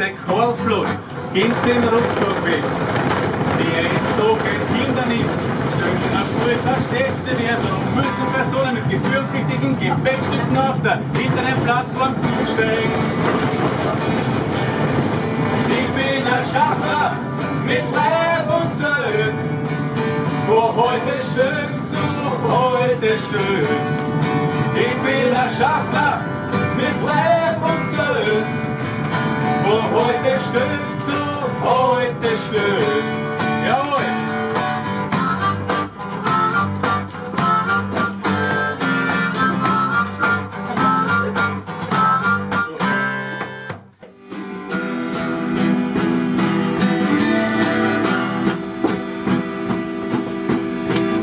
Säck Halsblut, geben's den Rucksack weg. Der ist doch ein Hindernis. Stellen Sie nach Fuß, da stehst Sie wieder. Darum müssen Personen mit gebührenpflichtigen Gepäckstücken auf der hinteren Plattform zusteigen. Ich bin ein Schaffner mit Leib und Seele. Von heute Stück zu heute Stück. Ich bin ein Schaffner mit Leib und Seele. Von heute Stück zu heute Stück. Jawohl!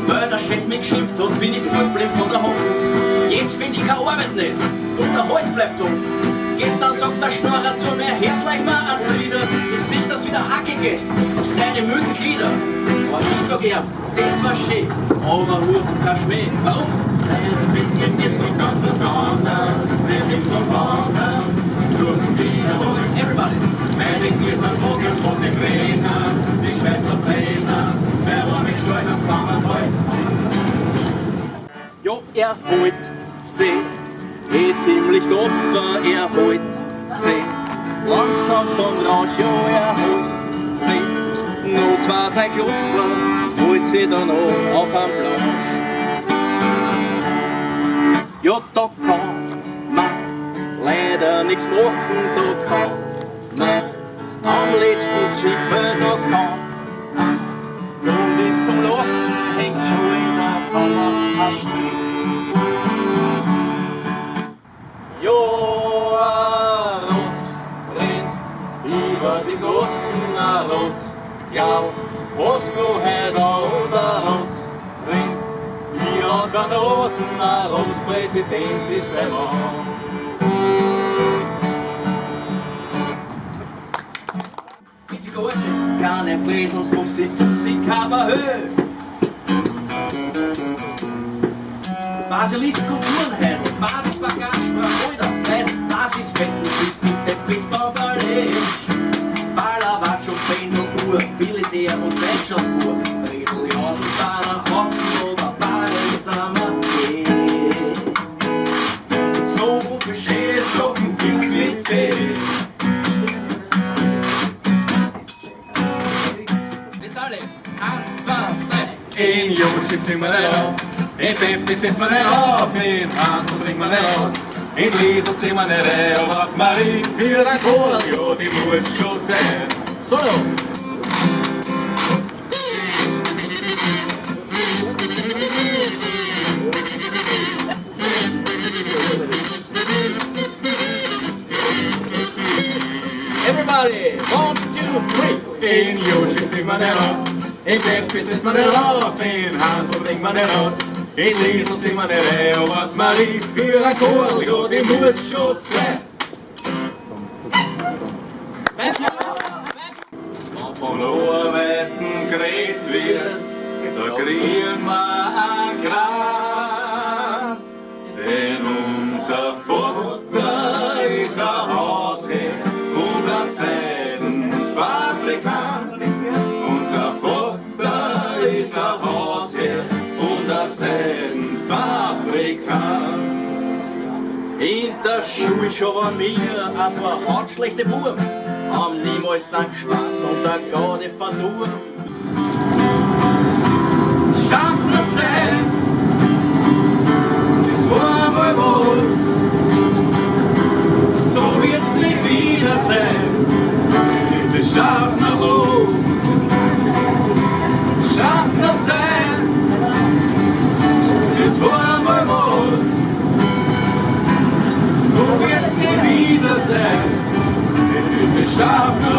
Weil der Chef mich geschimpft hat, bin ich fortblind von der Hoffnung. Jetzt find ich keine Arbeit nicht und der Hals bleibt dumm. Gestern sagt der Schnorrer zu mir, hörst gleich mal an Frieder, ich sehe, dass du wieder hacken gehst, deine müden Glieder. Aber ich sag ihm, das war schön, aber nur kein Schmäh. Warum? Weil ich bin nicht ganz besonders, wir sind vom Wandern, durch den Wiederholen. Everybody! Meine wir sind Vogel von den Gränen, die Schwester Tränen, wer war mich schon am Kammer heute? Jo, er holt sie. Ziemlich Opfer, er holt sie langsam vom Rausch, ja, er holt sie. Nur zwei, drei Klopfer holt sie dann auch auf am Plausch. Ja, da kann man leider nichts machen, da kann man am letzten Schiffen, da kann und ist zum Lachen, hängt schon in der Kammer ein Strich. Jo, ein Rotz rennt über die großen Rotz. Ja, was du heute der Rotz rennt. Hier aus der Nosen, ein Rotzpräsident ist der Mann. Bitte Gorsche, keine Bresel, Pussy, Pussy, Kaberhö. Basilisk und Turnheim, Basis, Bagage, Sprachholder, nein, das ist Fetten, bist du Teppich, Babalitsch. Ballerwatsch und Pendel, Uhr, Militär und Menschenpur, Redel, Haus und Bahner, Hoffen, oder Ballersammer, so viel schöne Sachen gibt's mit dir. Jetzt alle, 1, 2, 3. In Joschitz sind wir nicht auf, in Peppi sitzen wir nicht auf, in Hansel trinken wir nicht aus, in Liesel sind wir nicht auf, aber Marie für ein Kohl, ja, die muss schon sein. Solo! Everybody, 1, 2, 3. In Joschitz sind wir nicht auf, in Peppi sitzen wir nicht auf, in Hansel trinken wir nicht aus, in Liesel sind wir nicht auf, aber Marie für ein Kohl, ja, die muss schon sein. Thank you. Von Arbeiten geredet wird, da kriegen wir ein Grad. Denn unser Vater ist ein Hausherr und ein Seidenfabrikant. Unser Vater ist ein Hausherr und ein Seidenfabrikant. In der Schule waren wir ein paar handschlechte Buben, haben niemals lang Spaß und da Garde verdurren. Schaffner sein, das war mal was, so wird's nicht wieder sein, es ist der Schaffner los. Schaffner sein, das war mal was, so wird's nie wieder sein, es ist der Schaffner